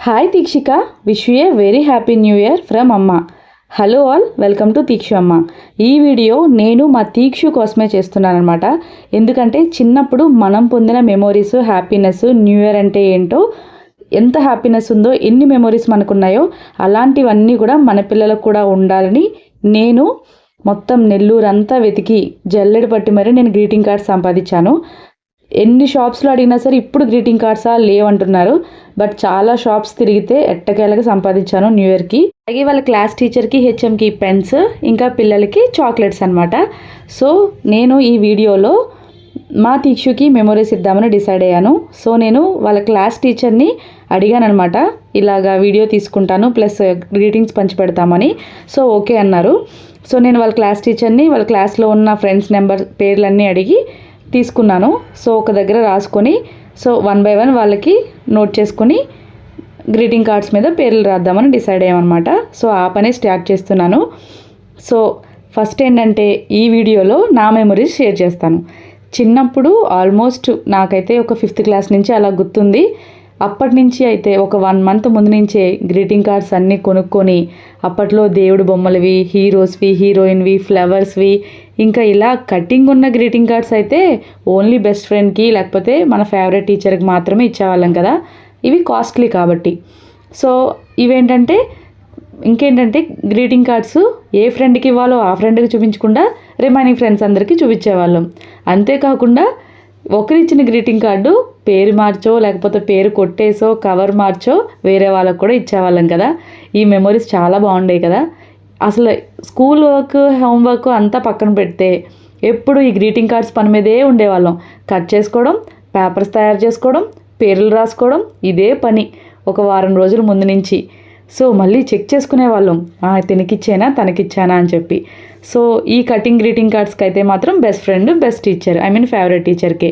Hi Deekshika, wish you a very happy new year from అమ్మ. Hello all, welcome to తీక్షు అమ్మ. ఈ video నేను మా తీక్షు కోసమే చేస్తున్నాను అనమాట. ఎందుకంటే చిన్నప్పుడు మనం పొందిన మెమోరీస్, హ్యాపీనెస్, న్యూ ఇయర్ అంటే ఏంటో, ఎంత హ్యాపీనెస్ ఉందో, ఎన్ని మెమోరీస్ మనకున్నాయో అలాంటివన్నీ కూడా మన పిల్లలకు కూడా ఉండాలని నేను మొత్తం నెల్లూరు అంతా వెతికి జల్లెడ పట్టి మరి నేను గ్రీటింగ్ కార్డ్స్ సంపాదించాను. ఎన్ని షాప్స్లో అడిగినా సరే ఇప్పుడు గ్రీటింగ్ కార్డ్సా లేవంటున్నారు. బట్ చాలా షాప్స్ తిరిగితే ఎట్టకేలకు సంపాదించాను న్యూ ఇయర్కి. అలాగే వాళ్ళ క్లాస్ టీచర్కి హెచ్ఎంకి పెన్స్, ఇంకా పిల్లలకి చాక్లెట్స్ అనమాట. సో నేను ఈ వీడియోలో మా తీక్షుకి మెమోరీస్ ఇద్దామని డిసైడ్ అయ్యాను. సో నేను వాళ్ళ క్లాస్ టీచర్ని అడిగాను అనమాట, ఇలాగా వీడియో తీసుకుంటాను ప్లస్ గ్రీటింగ్స్ పంచిపెడతామని. సో ఓకే అన్నారు. సో నేను వాళ్ళ క్లాస్ టీచర్ని, వాళ్ళ క్లాస్లో ఉన్న ఫ్రెండ్స్ నెంబర్ పేర్లన్నీ అడిగి తీసుకున్నాను. సో ఒక దగ్గర రాసుకొని, సో 1 by 1 వాళ్ళకి నోట్ చేసుకొని గ్రీటింగ్ కార్డ్స్ మీద పేర్లు రాద్దామని డిసైడ్ అయ్యామన్నమాట. సో ఆ పని స్టార్ట్ చేస్తున్నాను. సో ఫస్ట్ ఏంటంటే ఈ వీడియోలో నా మెమరీస్ షేర్ చేస్తాను. చిన్నప్పుడు ఆల్మోస్ట్ నాకైతే ఒక 5th క్లాస్ నుంచి అలా గుర్తుంది. అప్పటి నుంచి అయితే ఒక 1 month ముందు నుంచే గ్రీటింగ్ కార్డ్స్ అన్నీ కొనుక్కొని, అప్పట్లో దేవుడు బొమ్మలవి, హీరోస్వి, హీరోయిన్వి, ఫ్లవర్స్వి, ఇంకా ఇలా కటింగ్ ఉన్న గ్రీటింగ్ కార్డ్స్ అయితే ఓన్లీ బెస్ట్ ఫ్రెండ్కి లేకపోతే మన ఫేవరెట్ టీచర్కి మాత్రమే ఇచ్చేవాళ్ళం కదా. ఇవి కాస్ట్లీ కాబట్టి. సో ఇవేంటంటే ఇంకేంటంటే గ్రీటింగ్ కార్డ్స్ ఏ ఫ్రెండ్కి ఇవ్వాలో ఆ ఫ్రెండ్కి చూపించకుండా రిమైనింగ్ ఫ్రెండ్స్ అందరికీ చూపించేవాళ్ళం. అంతేకాకుండా ఒకరిచ్చిన గ్రీటింగ్ కార్డు పేరు మార్చో లేకపోతే పేరు కొట్టేసో కవర్ మార్చో వేరే వాళ్ళకు కూడా ఇచ్చేవాళ్ళం కదా. ఈ మెమొరీస్ చాలా బాగుండేవి కదా. అసలు స్కూల్ వర్క్, హోంవర్క్ అంతా పక్కన పెడితే ఎప్పుడు ఈ గ్రీటింగ్ కార్డ్స్ పని మీదే ఉండేవాళ్ళం. కట్ చేసుకోవడం, పేపర్స్ తయారు చేసుకోవడం, పేర్లు రాసుకోవడం, ఇదే పని ఒక వారం రోజుల ముందు నుంచి. సో మళ్ళీ చెక్ చేసుకునేవాళ్ళం, తినకిచ్చానా తనకిచ్చానా అని చెప్పి. సో ఈ కటింగ్ గ్రీటింగ్ కార్డ్స్కి అయితే మాత్రం best friend, best teacher, favourite టీచర్కే.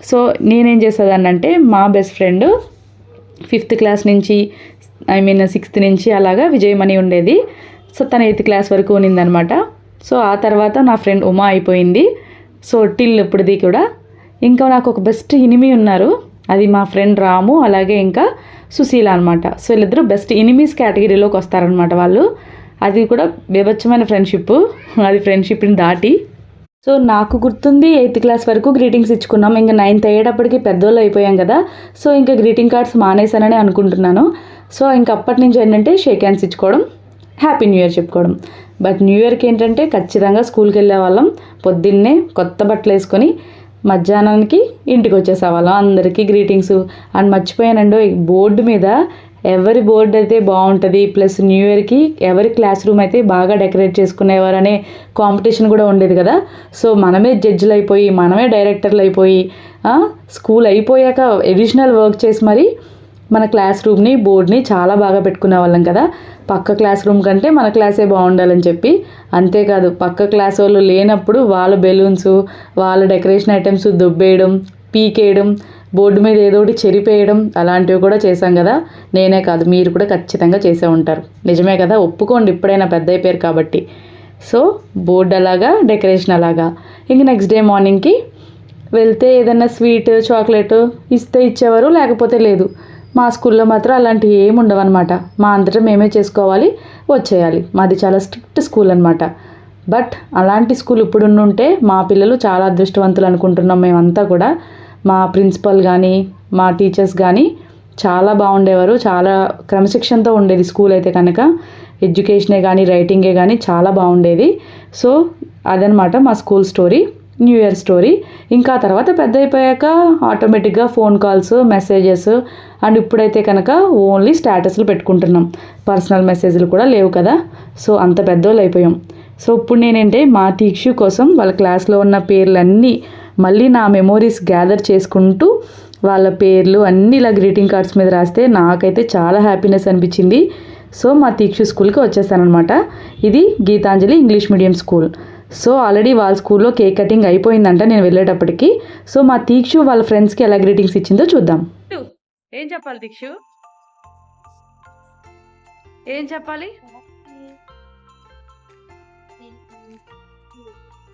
సో నేనేం చేసేదాన్నంటే మా బెస్ట్ ఫ్రెండ్ 5th క్లాస్ నుంచి 6th నుంచి అలాగా విజయమణి ఉండేది. సో తను 8th క్లాస్ వరకు ఉన్నిందనమాట. సో ఆ తర్వాత నా ఫ్రెండ్ ఉమా అయిపోయింది. సో టిల్ ఇప్పుడుది కూడా. ఇంకా నాకు ఒక బెస్ట్ ఎనిమీ ఉన్నారు, అది మా ఫ్రెండ్ రాము, అలాగే ఇంకా సుశీల అనమాట. సో వీళ్ళిద్దరూ బెస్ట్ ఎనిమీస్ కేటగిరీలోకి వస్తారనమాట వాళ్ళు. అది కూడా బీభత్సమైన ఫ్రెండ్షిప్, అది ఫ్రెండ్షిప్ని దాటి. సో నాకు గుర్తుంది 8th క్లాస్ వరకు గ్రీటింగ్స్ ఇచ్చుకున్నాం. ఇంకా 9th అయ్యేటప్పటికి పెద్దోళ్ళు అయిపోయాం కదా. సో ఇంకా గ్రీటింగ్ కార్డ్స్ మానేసానని అనుకుంటున్నాను. సో ఇంకా అప్పటి నుంచి ఏంటంటే షేక్ హ్యాండ్స్ ఇచ్చుకోవడం, హ్యాపీ న్యూ ఇయర్ చెప్పుకోవడం. బట్ న్యూ ఇయర్కి ఏంటంటే ఖచ్చితంగా స్కూల్కి వెళ్ళే వాళ్ళం. పొద్దున్నే కొత్త బట్టలు వేసుకొని మధ్యాహ్నానికి ఇంటికి వచ్చేసేవాళ్ళం. అందరికీ గ్రీటింగ్స్. అండ్ మర్చిపోయానండో, బోర్డు మీద ఎవరి బోర్డు అయితే బాగుంటుంది ప్లస్ న్యూ ఇయర్కి ఎవరి క్లాస్ రూమ్ అయితే బాగా డెకరేట్ చేసుకునేవారు అనే కాంపిటీషన్ కూడా ఉండేది కదా. సో మనమే జడ్జిలు అయిపోయి, మనమే డైరెక్టర్లు అయిపోయి, స్కూల్ అయిపోయాక ఎడిషనల్ వర్క్ చేసి మరి మన క్లాస్ రూమ్ని, బోర్డ్ని చాలా బాగా పెట్టుకునే వాళ్ళం కదా. పక్క క్లాస్ రూమ్ కంటే మన క్లాసే బాగుండాలని చెప్పి. అంతేకాదు పక్క క్లాస్ వాళ్ళు లేనప్పుడు వాళ్ళ బెలూన్స్, వాళ్ళ డెకరేషన్ ఐటమ్స్ దుబ్బేయడం, పీకేయడం, బోర్డు మీద ఏదో ఒకటి చెరిపేయడం, అలాంటివి కూడా చేశాం కదా. నేనే కాదు, మీరు కూడా ఖచ్చితంగా చేసే ఉంటారు. నిజమే కదా, ఒప్పుకోండి, ఇప్పుడైనా పెద్ద అయిపోయారు కాబట్టి. సో బోర్డు అలాగా, డెకరేషన్ అలాగా. ఇంక నెక్స్ట్ డే మార్నింగ్కి వెళ్తే ఏదైనా స్వీట్, చాక్లెట్ ఇస్తే ఇచ్చేవారు, లేకపోతే లేదు. మా స్కూల్లో మాత్రం అలాంటివి ఏమి ఉండవన్నమాట. మా అంతటా మేమే చేసుకోవాలి, వచ్చేయాలి. మాది చాలా స్ట్రిక్ట్ స్కూల్ అనమాట. బట్ అలాంటి స్కూల్ ఇప్పుడు ఉంటే మా పిల్లలు చాలా అదృష్టవంతులు అనుకుంటున్నాం మేమంతా కూడా. మా ప్రిన్సిపల్ కానీ, మా టీచర్స్ కానీ చాలా బాగుండేవారు. చాలా క్రమశిక్షణతో ఉండేది స్కూల్ అయితే కనుక. ఎడ్యుకేషనే కానీ, రైటింగే కానీ చాలా బాగుండేది. సో అదనమాట మా school story, new year story. ఇంకా తర్వాత పెద్ద అయిపోయాక ఆటోమేటిక్గా ఫోన్ కాల్స్, మెసేజెస్, అండ్ ఇప్పుడైతే కనుక ఓన్లీ స్టేటస్లు పెట్టుకుంటున్నాం. పర్సనల్ మెసేజ్లు కూడా లేవు కదా. సో అంత పెద్దోళ్ళు అయిపోయాం. సో ఇప్పుడు నేనంటే మా తీక్షు కోసం వాళ్ళ క్లాస్లో ఉన్న పేర్లన్నీ మళ్ళీ నా మెమోరీస్ గ్యాదర్ చేసుకుంటూ వాళ్ళ పేర్లు అన్నీ ఇలా గ్రీటింగ్ కార్డ్స్ మీద రాస్తే నాకైతే చాలా హ్యాపీనెస్ అనిపించింది. సో మా తీక్షు స్కూల్కి వచ్చేసానమాట. ఇది Geetanjali English medium school. So already వాళ్ళ స్కూల్లో కేక్ కటింగ్ అయిపోయిందంట నేను వెళ్ళేటప్పటికి. సో మా తీక్షు వాళ్ళ ఫ్రెండ్స్కి ఎలా గ్రీటింగ్స్ ఇచ్చిందో చూద్దాం. ఏం చెప్పాలి దీక్షు, ఏం చెప్పాలి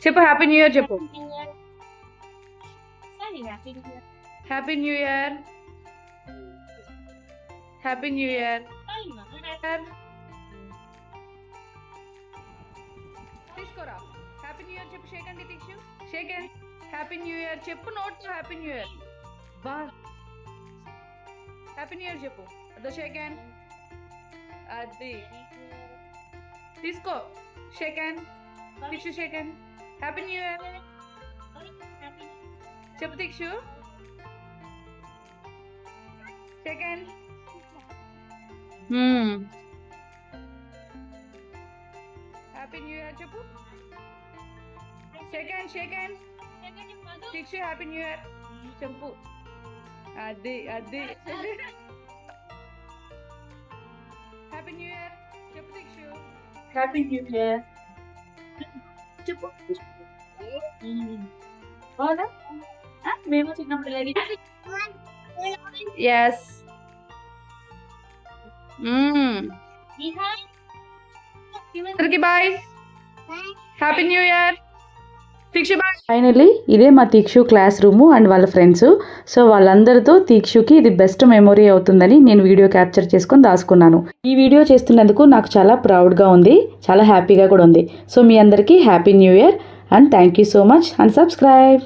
చెప్పు. హ్యాపీ న్యూ ఇయర్ చెప్పు. Happy new year. Happy new year. తీసుకోరా. హ్యాపీ న్యూ ఇయర్ చెప్పు. షేక్ అండి Teekshu. Shake hand happy new year చెప్పు. నోట్ హ్యాపీ న్యూ ఇయర్. బా హ్యాపీ న్యూ ఇయర్ చెప్పు. అదో షేక్ అండ్. అది తీసుకో. Shake hand Teekshu. Shake hand happy new year చెప్పు Teekshu. Shake hand. Happy new year చెప్పు. Shake hand. Shake hand Teekshu. Happy new year చెప్పు. అది అది హ్యాపీ న్యూ ఇయర్ చెప్పు తీక్షు. హ్యాపీ న్యూ ఇయర్ చెప్పు. మేము చిన్నప్పుడు రెడీ. ఎస్. అందరికి bye. Happy new year. Teekshu bye. Finally ఇదే మా తీక్షు క్లాస్ రూము అండ్ వాళ్ళ ఫ్రెండ్స్. సో వాళ్ళందరితో తీక్షుకి ఇది బెస్ట్ మెమొరీ అవుతుందని నేను వీడియో క్యాప్చర్ చేసుకొని దాచుకున్నాను. ఈ వీడియో చేస్తున్నందుకు నాకు చాలా ప్రౌడ్గా ఉంది, చాలా హ్యాపీగా కూడా ఉంది. సో మీ అందరికీ happy new year and thank you so much and subscribe.